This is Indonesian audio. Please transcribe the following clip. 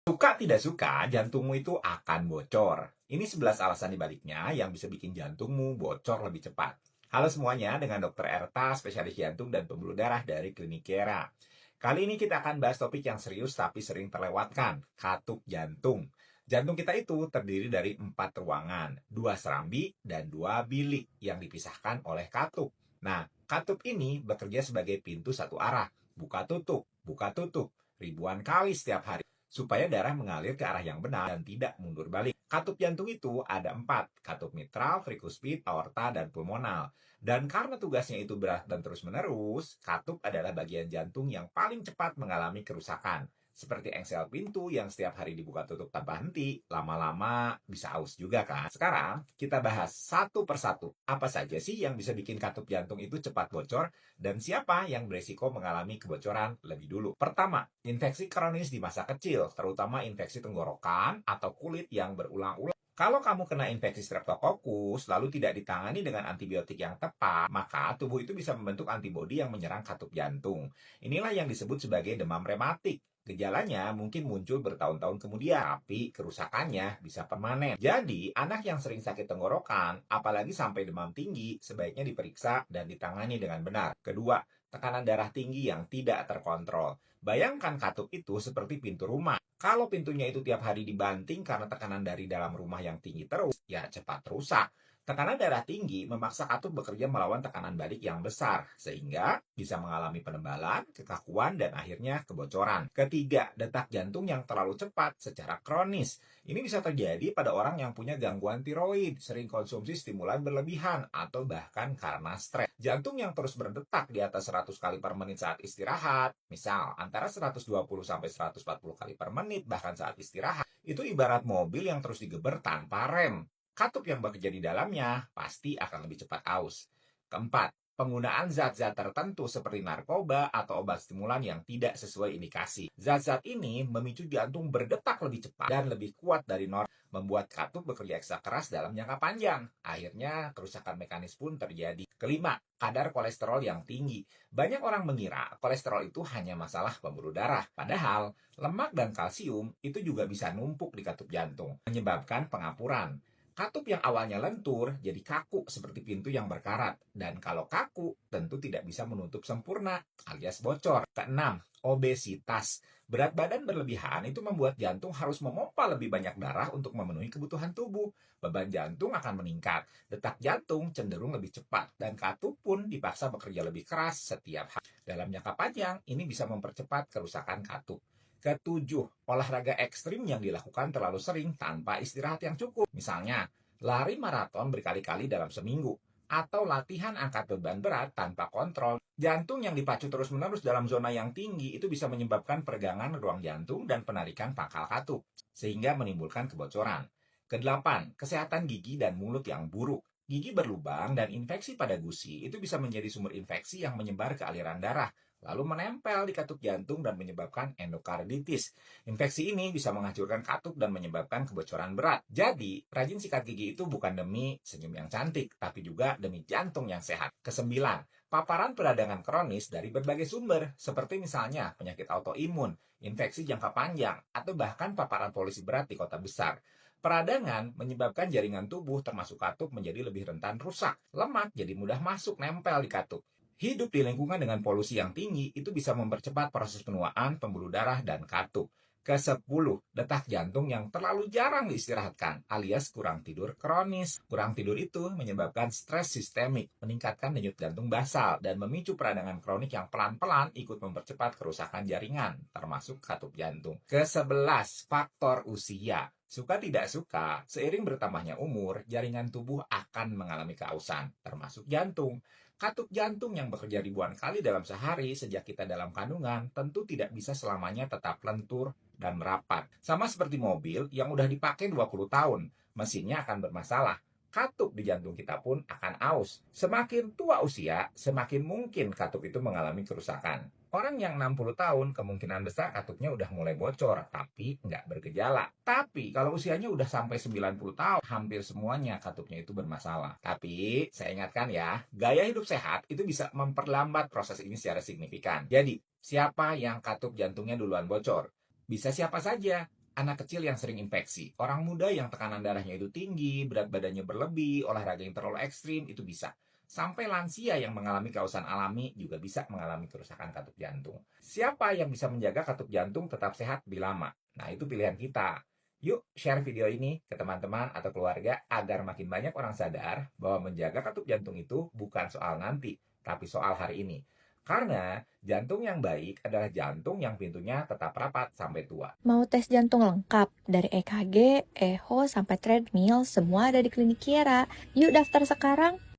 Suka tidak suka, jantungmu itu akan bocor. Ini 11 alasan dibaliknya yang bisa bikin jantungmu bocor lebih cepat. Halo semuanya, dengan Dr. Erta, spesialis jantung dan pembuluh darah dari Klinik Kiera. Kali ini kita akan bahas topik yang serius tapi sering terlewatkan, katup jantung. Jantung kita itu terdiri dari 4 ruangan, 2 serambi dan 2 bilik yang dipisahkan oleh katup. Nah, katup ini bekerja sebagai pintu satu arah, buka tutup, ribuan kali setiap hari supaya darah mengalir ke arah yang benar dan tidak mundur balik. Katup jantung itu ada 4, katup mitral, trikuspid, aorta, dan pulmonal. Dan karena tugasnya itu berat dan terus-menerus, katup adalah bagian jantung yang paling cepat mengalami kerusakan. Seperti engsel pintu yang setiap hari dibuka tutup tanpa henti, lama-lama bisa aus juga kan? Sekarang kita bahas satu persatu. Apa saja sih yang bisa bikin katup jantung itu cepat bocor dan siapa yang beresiko mengalami kebocoran lebih dulu. Pertama, infeksi kronis di masa kecil, terutama infeksi tenggorokan atau kulit yang berulang-ulang. Kalau kamu kena infeksi streptokokus, lalu tidak ditangani dengan antibiotik yang tepat, maka tubuh itu bisa membentuk antibodi yang menyerang katup jantung. Inilah yang disebut sebagai demam rematik. Gejalanya mungkin muncul bertahun-tahun kemudian, tapi kerusakannya bisa permanen. Jadi, anak yang sering sakit tenggorokan, apalagi sampai demam tinggi, sebaiknya diperiksa dan ditangani dengan benar. Kedua, tekanan darah tinggi yang tidak terkontrol. Bayangkan katup itu seperti pintu rumah. Kalau pintunya itu tiap hari dibanting karena tekanan dari dalam rumah yang tinggi terus, ya cepat rusak. Tekanan darah tinggi memaksa katup bekerja melawan tekanan balik yang besar, sehingga bisa mengalami penebalan, kekakuan, dan akhirnya kebocoran. Ketiga, detak jantung yang terlalu cepat secara kronis. Ini bisa terjadi pada orang yang punya gangguan tiroid, sering konsumsi stimulan berlebihan, atau bahkan karena stres. Jantung yang terus berdetak di atas 100 kali per menit saat istirahat, misal antara 120 sampai 140 kali per menit bahkan saat istirahat, itu ibarat mobil yang terus digeber tanpa rem. Katup yang bekerja di dalamnya pasti akan lebih cepat aus. Keempat, penggunaan zat-zat tertentu seperti narkoba atau obat stimulan yang tidak sesuai indikasi. Zat-zat ini memicu jantung berdetak lebih cepat dan lebih kuat dari normal, membuat katup bekerja ekstra keras dalam jangka panjang. Akhirnya, kerusakan mekanis pun terjadi. Kelima, kadar kolesterol yang tinggi. Banyak orang mengira kolesterol itu hanya masalah pembuluh darah. Padahal, lemak dan kalsium itu juga bisa numpuk di katup jantung, menyebabkan pengapuran. Katup yang awalnya lentur jadi kaku seperti pintu yang berkarat. Dan kalau kaku, tentu tidak bisa menutup sempurna alias bocor. Keenam, obesitas. Berat badan berlebihan itu membuat jantung harus memompa lebih banyak darah untuk memenuhi kebutuhan tubuh. Beban jantung akan meningkat, detak jantung cenderung lebih cepat, dan katup pun dipaksa bekerja lebih keras setiap hari. Dalam jangka panjang, ini bisa mempercepat kerusakan katup. Ketujuh, olahraga ekstrim yang dilakukan terlalu sering tanpa istirahat yang cukup. Misalnya, lari maraton berkali-kali dalam seminggu, atau latihan angkat beban berat tanpa kontrol. Jantung yang dipacu terus-menerus dalam zona yang tinggi itu bisa menyebabkan peregangan ruang jantung dan penarikan pangkal katup, sehingga menimbulkan kebocoran. Kedelapan, kesehatan gigi dan mulut yang buruk. Gigi berlubang dan infeksi pada gusi itu bisa menjadi sumber infeksi yang menyebar ke aliran darah, lalu menempel di katup jantung dan menyebabkan endokarditis. Infeksi ini bisa menghancurkan katup dan menyebabkan kebocoran berat. Jadi, rajin sikat gigi itu bukan demi senyum yang cantik, tapi juga demi jantung yang sehat. Kesembilan, paparan peradangan kronis dari berbagai sumber, seperti misalnya penyakit autoimun, infeksi jangka panjang, atau bahkan paparan polusi berat di kota besar. Peradangan menyebabkan jaringan tubuh termasuk katup menjadi lebih rentan rusak. Lemak jadi mudah masuk nempel di katup. Hidup di lingkungan dengan polusi yang tinggi itu bisa mempercepat proses penuaan pembuluh darah dan katup. Ke-10, detak jantung yang terlalu jarang diistirahatkan alias kurang tidur kronis. Kurang tidur itu menyebabkan stres sistemik, meningkatkan denyut jantung basal, dan memicu peradangan kronik yang pelan-pelan ikut mempercepat kerusakan jaringan, termasuk katup jantung. Ke-11, faktor usia. Suka tidak suka, seiring bertambahnya umur, jaringan tubuh akan mengalami keausan, termasuk jantung. Katup jantung yang bekerja ribuan kali dalam sehari sejak kita dalam kandungan tentu tidak bisa selamanya tetap lentur dan merapat. Sama seperti mobil yang udah dipakai 20 tahun, mesinnya akan bermasalah. Katup di jantung kita pun akan aus. Semakin tua usia, semakin mungkin katup itu mengalami kerusakan. Orang yang 60 tahun kemungkinan besar katupnya udah mulai bocor, tapi nggak bergejala. Tapi kalau usianya udah sampai 90 tahun, hampir semuanya katupnya itu bermasalah. Tapi saya ingatkan ya, gaya hidup sehat itu bisa memperlambat proses ini secara signifikan. Jadi, siapa yang katup jantungnya duluan bocor? Bisa siapa saja. Anak kecil yang sering infeksi, orang muda yang tekanan darahnya itu tinggi, berat badannya berlebih, olahraga yang terlalu ekstrim, itu bisa. Sampai lansia yang mengalami kausan alami juga bisa mengalami kerusakan katup jantung. Siapa yang bisa menjaga katup jantung tetap sehat lebih lama? Nah, itu pilihan kita. Yuk, share video ini ke teman-teman atau keluarga agar makin banyak orang sadar bahwa menjaga katup jantung itu bukan soal nanti, tapi soal hari ini. Karena jantung yang baik adalah jantung yang pintunya tetap rapat sampai tua. Mau tes jantung lengkap dari EKG, echo, sampai treadmill, semua ada di Klinik Kiera. Yuk daftar sekarang.